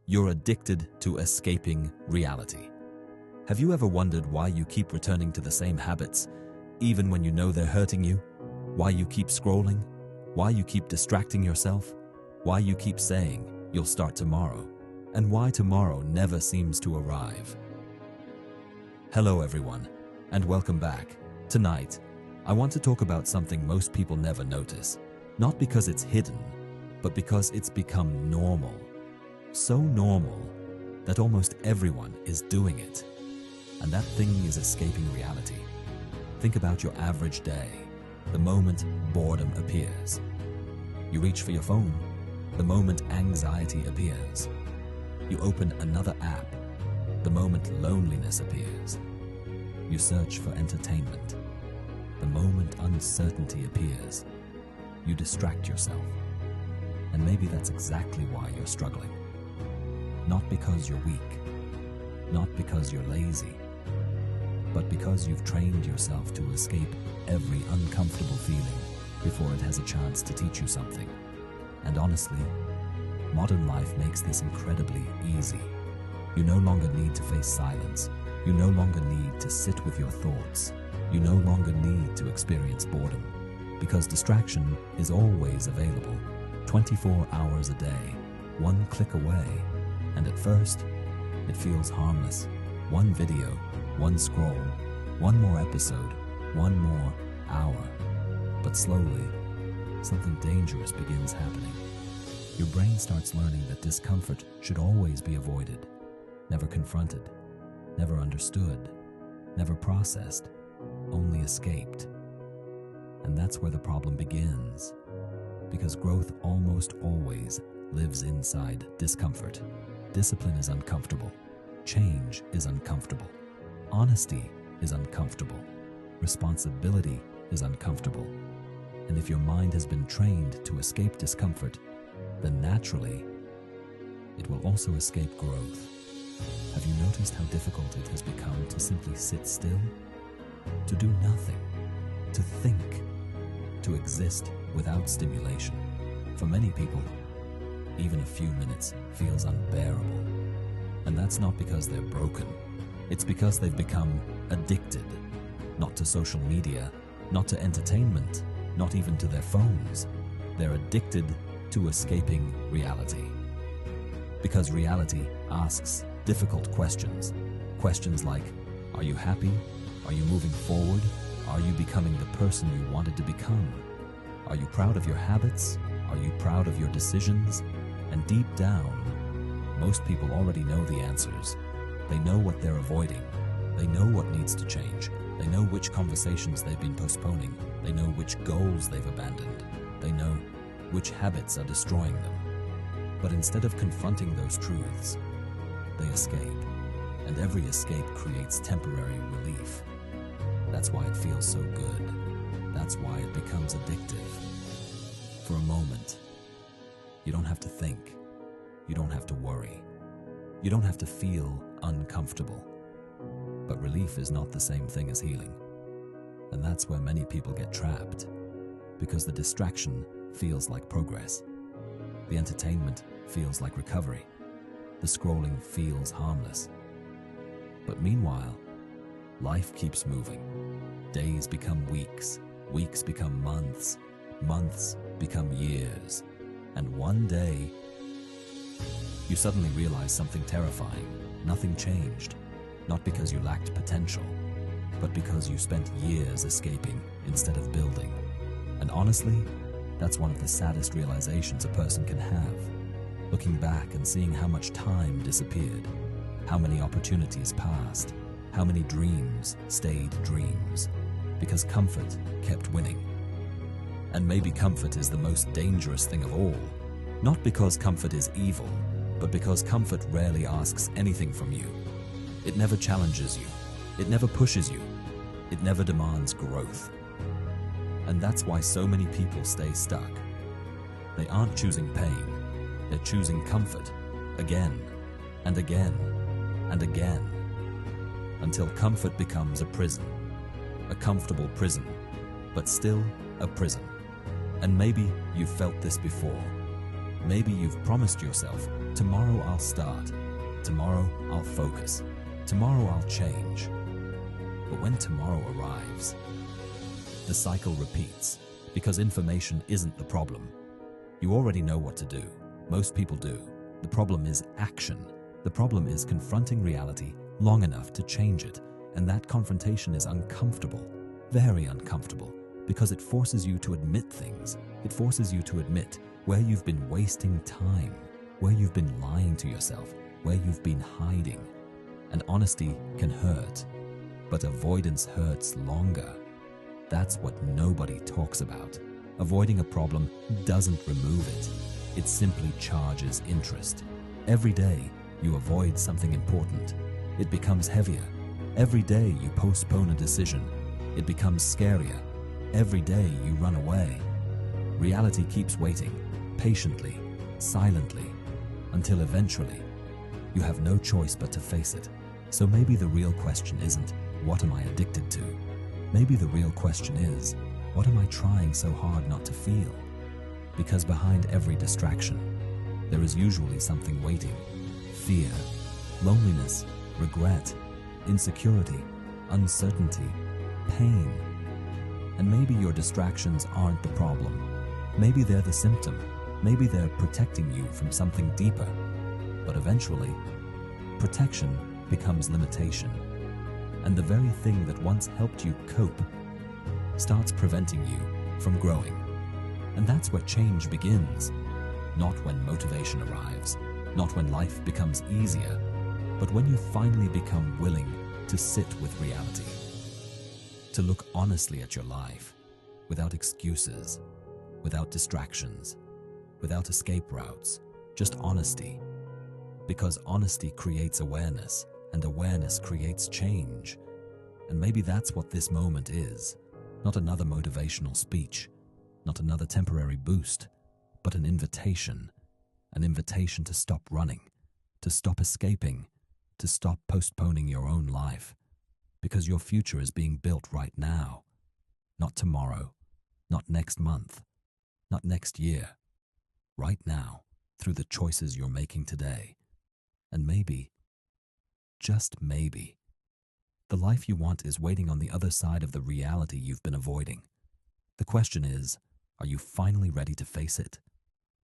You're addicted to escaping reality. Have you ever wondered why you keep returning to the same habits, even when you know they're hurting you? Why you keep scrolling? Why you keep distracting yourself? Why you keep saying you'll start tomorrow? And why tomorrow never seems to arrive? Hello everyone, and welcome back. Tonight, I want to talk about something most people never notice. Not because it's hidden, but because it's become normal. So normal that almost everyone is doing it. And that thing is escaping reality. Think about your average day, the moment boredom appears. You reach for your phone, the moment anxiety appears. You open another app, the moment loneliness appears. You search for entertainment, the moment uncertainty appears. You distract yourself. And maybe that's exactly why you're struggling. Not because you're weak, not because you're lazy, but because you've trained yourself to escape every uncomfortable feeling before it has a chance to teach you something. And honestly, modern life makes this incredibly easy. You no longer need to face silence. You no longer need to sit with your thoughts. You no longer need to experience boredom, because distraction is always available, 24 hours a day, one click away. And at first, it feels harmless. One video, one scroll, one more episode, one more hour. But slowly, something dangerous begins happening. Your brain starts learning that discomfort should always be avoided, never confronted, never understood, never processed, only escaped. And that's where the problem begins, because growth almost always lives inside discomfort. Discipline is uncomfortable. Change is uncomfortable. Honesty is uncomfortable. Responsibility is uncomfortable. And if your mind has been trained to escape discomfort, then naturally, it will also escape growth. Have you noticed how difficult it has become to simply sit still? To do nothing? To think? To exist without stimulation? For many people, even a few minutes feels unbearable. And that's not because they're broken. It's because they've become addicted. Not to social media, not to entertainment, not even to their phones. They're addicted to escaping reality. Because reality asks difficult questions. Questions like, are you happy? Are you moving forward? Are you becoming the person you wanted to become? Are you proud of your habits? Are you proud of your decisions? And deep down, most people already know the answers. They know what they're avoiding. They know what needs to change. They know which conversations they've been postponing. They know which goals they've abandoned. They know which habits are destroying them. But instead of confronting those truths, they escape. And every escape creates temporary relief. That's why it feels so good. That's why it becomes addictive. For a moment, you don't have to think. You don't have to worry. You don't have to feel uncomfortable. But relief is not the same thing as healing. And that's where many people get trapped, because the distraction feels like progress. The entertainment feels like recovery. The scrolling feels harmless. But meanwhile, life keeps moving. Days become weeks. Weeks become months. Months become years. And one day, you suddenly realize something terrifying. Nothing changed. Not because you lacked potential, but because you spent years escaping instead of building. And honestly, that's one of the saddest realizations a person can have. Looking back and seeing how much time disappeared, how many opportunities passed, how many dreams stayed dreams, because comfort kept winning. And maybe comfort is the most dangerous thing of all. Not because comfort is evil, but because comfort rarely asks anything from you. It never challenges you. It never pushes you. It never demands growth. And that's why so many people stay stuck. They aren't choosing pain. They're choosing comfort again and again and again, until comfort becomes a prison. A comfortable prison, but still a prison. And maybe you've felt this before. Maybe you've promised yourself, tomorrow I'll start, tomorrow I'll focus, tomorrow I'll change. But when tomorrow arrives, the cycle repeats because information isn't the problem. You already know what to do. Most people do. The problem is action. The problem is confronting reality long enough to change it. And that confrontation is uncomfortable, very uncomfortable, because it forces you to admit things. It forces you to admit where you've been wasting time, where you've been lying to yourself, where you've been hiding. And honesty can hurt, but avoidance hurts longer. That's what nobody talks about. Avoiding a problem doesn't remove it. It simply charges interest. Every day you avoid something important, it becomes heavier. Every day you postpone a decision, it becomes scarier. Every day you run away. Reality keeps waiting, patiently, silently, until eventually you have no choice but to face it. So maybe the real question isn't, what am I addicted to? Maybe the real question is, what am I trying so hard not to feel? Because behind every distraction, there is usually something waiting. Fear, loneliness, regret, insecurity, uncertainty, pain. And maybe your distractions aren't the problem. Maybe they're the symptom. Maybe they're protecting you from something deeper. But eventually, protection becomes limitation. And the very thing that once helped you cope starts preventing you from growing. And that's where change begins. Not when motivation arrives, not when life becomes easier, but when you finally become willing to sit with reality. To look honestly at your life, without excuses, without distractions, without escape routes, just honesty. Because honesty creates awareness, and awareness creates change. And maybe that's what this moment is. Not another motivational speech, not another temporary boost, but an invitation to stop running, to stop escaping, to stop postponing your own life. Because your future is being built right now, not tomorrow, not next month, not next year, right now, through the choices you're making today. And maybe, just maybe, the life you want is waiting on the other side of the reality you've been avoiding. The question is, are you finally ready to face it?